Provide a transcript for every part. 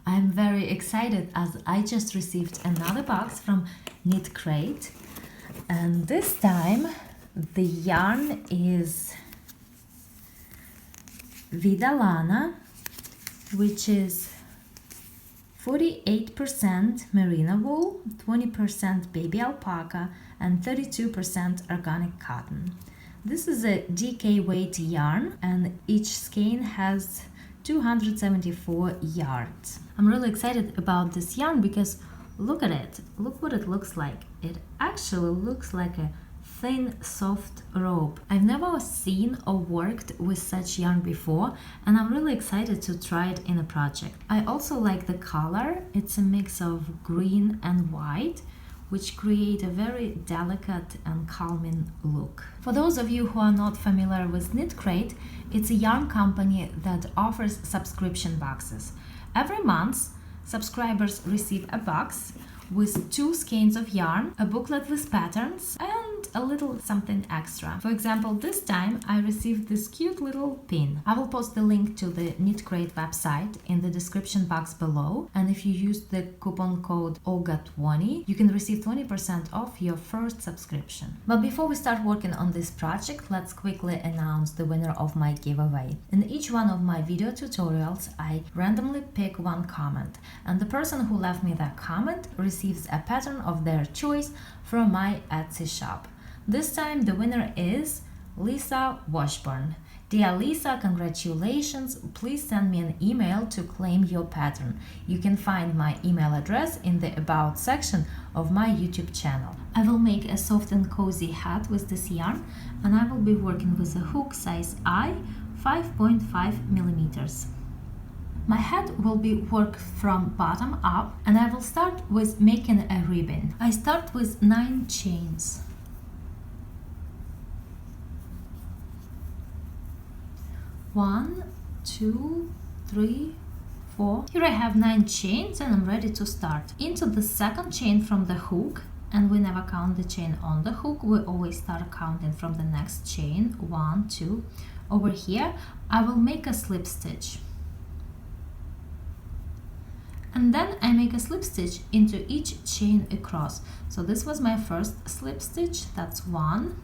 I'm very excited as I just received another box from Knitcrate, and this time the yarn is Vidalana, which is 48% merino wool, 20% baby alpaca, and 32% organic cotton. This is a DK weight yarn, and each skein has 274 yards. I'm really excited about this yarn because look at it. Look what it looks like. It actually looks like a thin, soft rope. I've never seen or worked with such yarn before, and I'm really excited to try it in a project. I also like the color. It's a mix of green and white, which create a very delicate and calming look. For those of you who are not familiar with Knitcrate, it's a yarn company that offers subscription boxes. Every month, subscribers receive a box with 2 skeins of yarn, a booklet with patterns, and a little something extra. For example, this time I received this cute little pin. I will post the link to the Knitcrate website in the description box below, and if you use the coupon code Olga20, you can receive 20% off your first subscription. But before we start working on this project, let's quickly announce the winner of my giveaway. In each one of my video tutorials, I randomly pick one comment, and the person who left me that comment receives a pattern of their choice from my Etsy shop. This time the winner is Lisa Washburn. Dear Lisa, congratulations! Please send me an email to claim your pattern. You can find my email address in the About section of my YouTube channel. I will make a soft and cozy hat with this yarn, and I will be working with a hook size I, 5.5 millimeters. My hat will be worked from bottom up, and I will start with making a ribbon. I start with 9 chains. 1, 2, 3, 4. Here I have 9 chains and I'm ready to start. Into the second chain from the hook, and we never count the chain on the hook, we always start counting from the next chain. 1, 2. Over here I will make a slip stitch. And then I make a slip stitch into each chain across. So this was my first slip stitch. That's 1,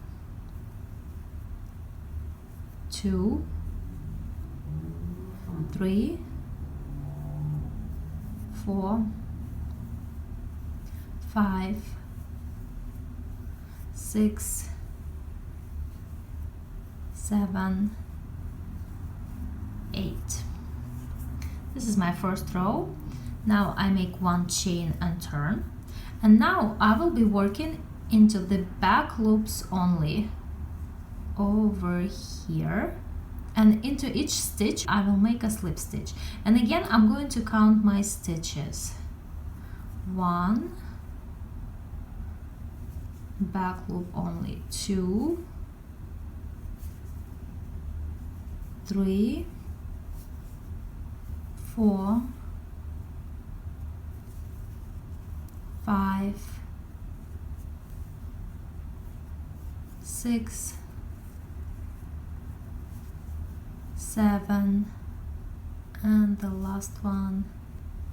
2, 3, 4, 5, 6, 7, 8. This is my first row. Now I make 1 chain and turn, and now I will be working into the back loops only over here, and into each stitch I will make a slip stitch. And again I'm going to count my stitches. 1, back loop only, 2, 3, 4, 5, 6, 7, and the last one,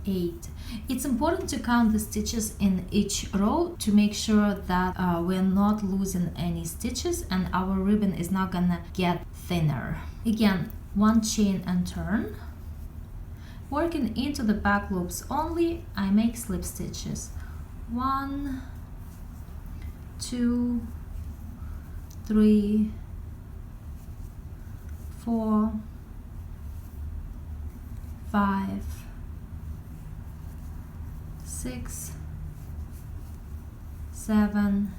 8. It's important to count the stitches in each row to make sure that we're not losing any stitches and our ribbon is not gonna get thinner. Again, 1 chain and turn. Working into the back loops only, I make slip stitches. 1, 2, 3, 4, 5, 6, 7,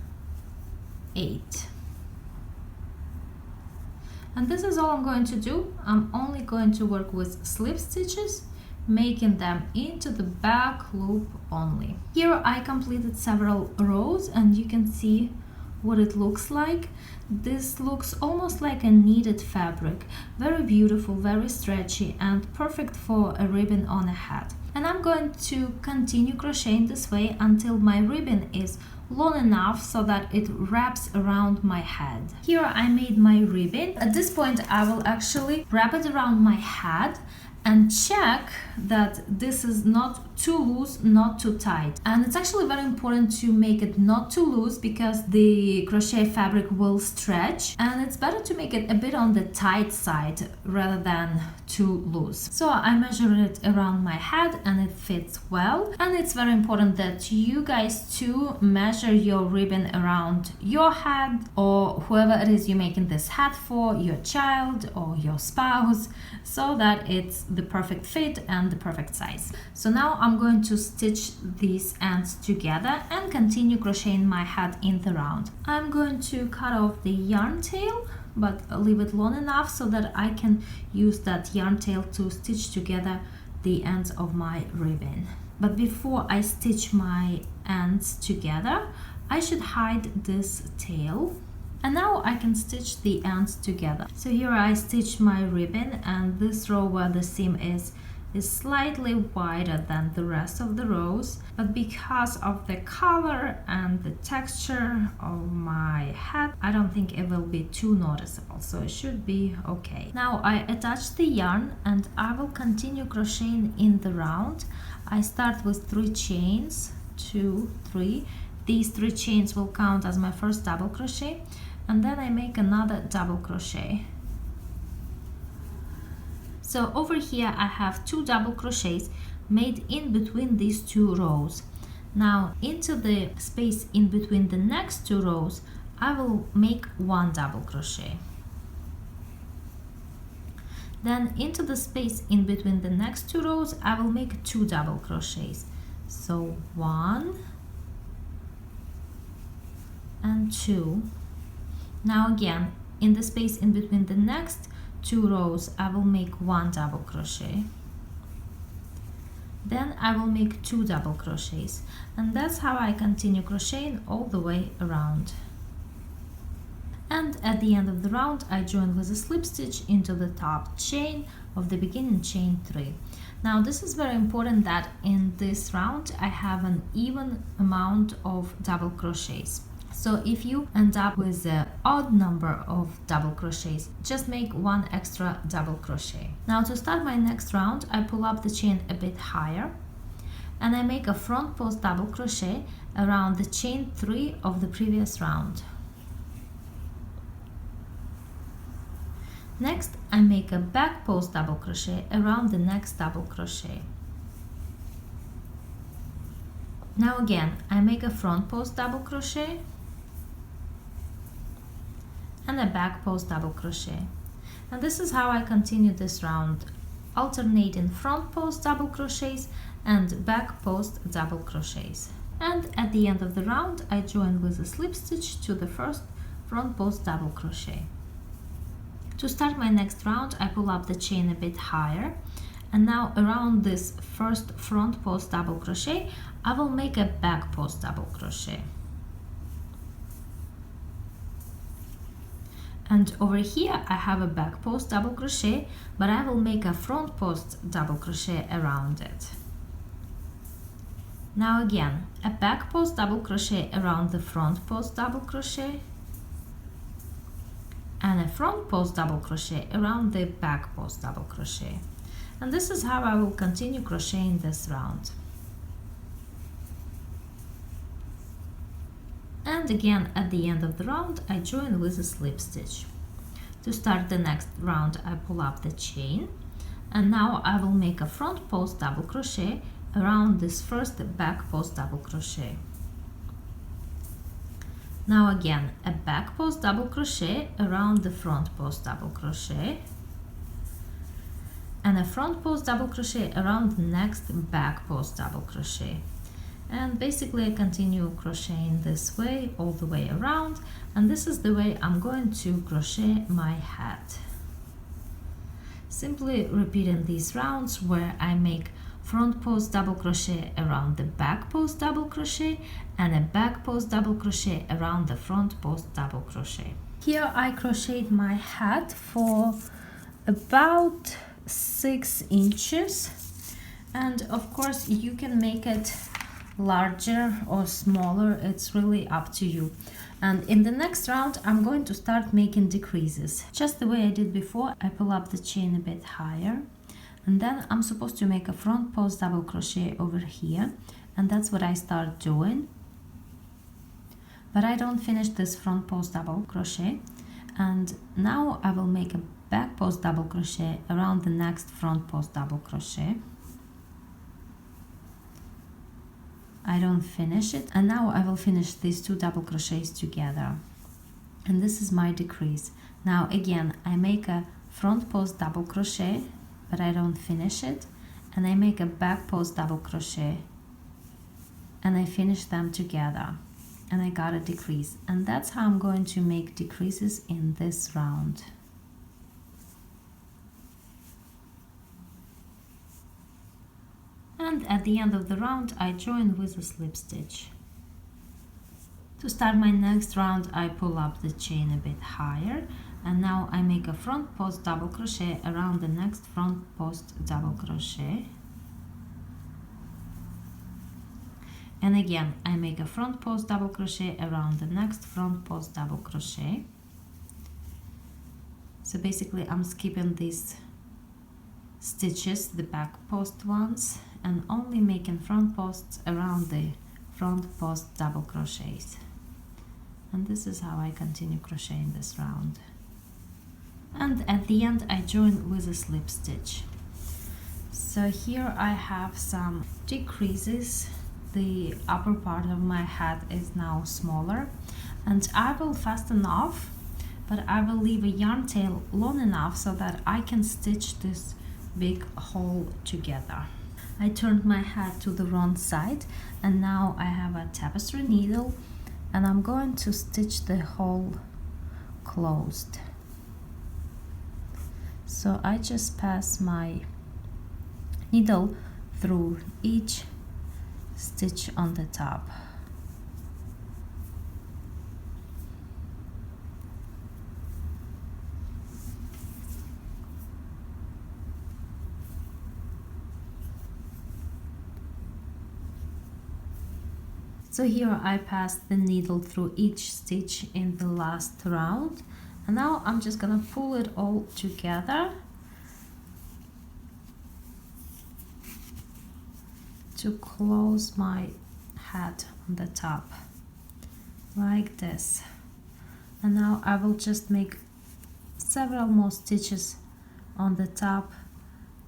8. And this is all I'm going to do. I'm only going to work with slip stitches, making them into the back loop only. Here I completed several rows and you can see what it looks like. This looks almost like a knitted fabric. Very beautiful, very stretchy, and perfect for a ribbon on a hat. And I'm going to continue crocheting this way until my ribbon is long enough so that it wraps around my head. Here I made my ribbon. At this point I will actually wrap it around my head and check that this is not too loose, not too tight. And it's actually very important to make it not too loose because the crochet fabric will stretch, and it's better to make it a bit on the tight side rather than too loose. So I measured it around my head and it fits well. And it's very important that you guys too measure your ribbon around your head, or whoever it is you're making this hat for, your child or your spouse, so that it's the perfect fit and the perfect size. So now I'm going to stitch these ends together and continue crocheting my hat in the round. I'm going to cut off the yarn tail, but leave it long enough so that I can use that yarn tail to stitch together the ends of my ribbon. But before I stitch my ends together, I should hide this tail. And now I can stitch the ends together. So here I stitched my ribbon, and this row where the seam is slightly wider than the rest of the rows, but because of the color and the texture of my hat, I don't think it will be too noticeable, so it should be okay. Now I attach the yarn and I will continue crocheting in the round. I start with 3 chains, 2, 3. These 3 chains will count as my first double crochet, and then I make another double crochet. So over here I have 2 double crochets made in between these 2 rows. Now into the space in between the next 2 rows I will make 1 double crochet. Then into the space in between the next 2 rows I will make 2 double crochets. So 1 and 2. Now again, in the space in between the next 2 rows I will make 1 double crochet. Then I will make 2 double crochets, and that's how I continue crocheting all the way around. And at the end of the round I join with a slip stitch into the top chain of the beginning chain 3. Now this is very important that in this round I have an even amount of double crochets. So if you end up with an odd number of double crochets, just make 1 extra double crochet. Now to start my next round, I pull up the chain a bit higher and I make a front post double crochet around the chain 3 of the previous round. Next, I make a back post double crochet around the next double crochet. Now again, I make a front post double crochet and a back post double crochet. And this is how I continue this round, alternating front post double crochets and back post double crochets. And at the end of the round I join with a slip stitch to the first front post double crochet. To start my next round I pull up the chain a bit higher, and now around this first front post double crochet I will make a back post double crochet. And over here I have a back post double crochet, but I will make a front post double crochet around it. Now again, a back post double crochet around the front post double crochet and a front post double crochet around the back post double crochet. And this is how I will continue crocheting this round. And again, at the end of the round I join with a slip stitch. To start the next round I pull up the chain, and now I will make a front post double crochet around this first back post double crochet. Now again, a back post double crochet around the front post double crochet and a front post double crochet around the next back post double crochet. And basically I continue crocheting this way all the way around, and this is the way I'm going to crochet my hat. Simply repeating these rounds where I make front post double crochet around the back post double crochet and a back post double crochet around the front post double crochet. Here I crocheted my hat for about 6 inches, and of course you can make it larger or smaller, it's really up to you. And in the next round I'm going to start making decreases just the way I did before. I pull up the chain a bit higher, And then I'm supposed to make a front post double crochet over here, and that's what I start doing. But I don't finish this front post double crochet, and now I will make a back post double crochet around the next front post double crochet. I don't finish it, and now I will finish these 2 double crochets together, and this is my decrease. Now again, I make a front post double crochet, but I don't finish it, and I make a back post double crochet, and I finish them together, and I got a decrease. And that's how I'm going to make decreases in this round. And at the end of the round, I join with a slip stitch. To start my next round, I pull up the chain a bit higher, and now I make a front post double crochet around the next front post double crochet. And again, I make a front post double crochet around the next front post double crochet. So basically I'm skipping these stitches, the back post ones, and only making front posts around the front post double crochets. And this is how I continue crocheting this round. And at the end I join with a slip stitch. So here I have some decreases. The upper part of my hat is now smaller, and I will fasten off, but I will leave a yarn tail long enough so that I can stitch this big hole together. I turned my hat to the wrong side, and now I have a tapestry needle, and I'm going to stitch the hole closed. So I just pass my needle through each stitch on the top. So here I passed the needle through each stitch in the last round, and now I'm just gonna pull it all together to close my hat on the top like this. And now I will just make several more stitches on the top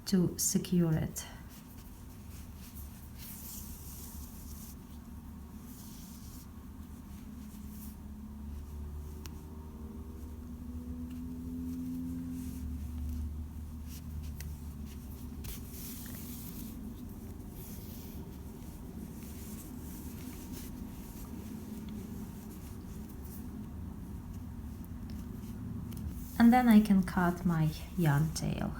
to secure it. And then I can cut my yarn tail.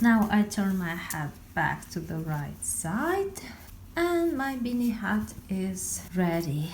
Now I turn my hat back to the right side, and my beanie hat is ready.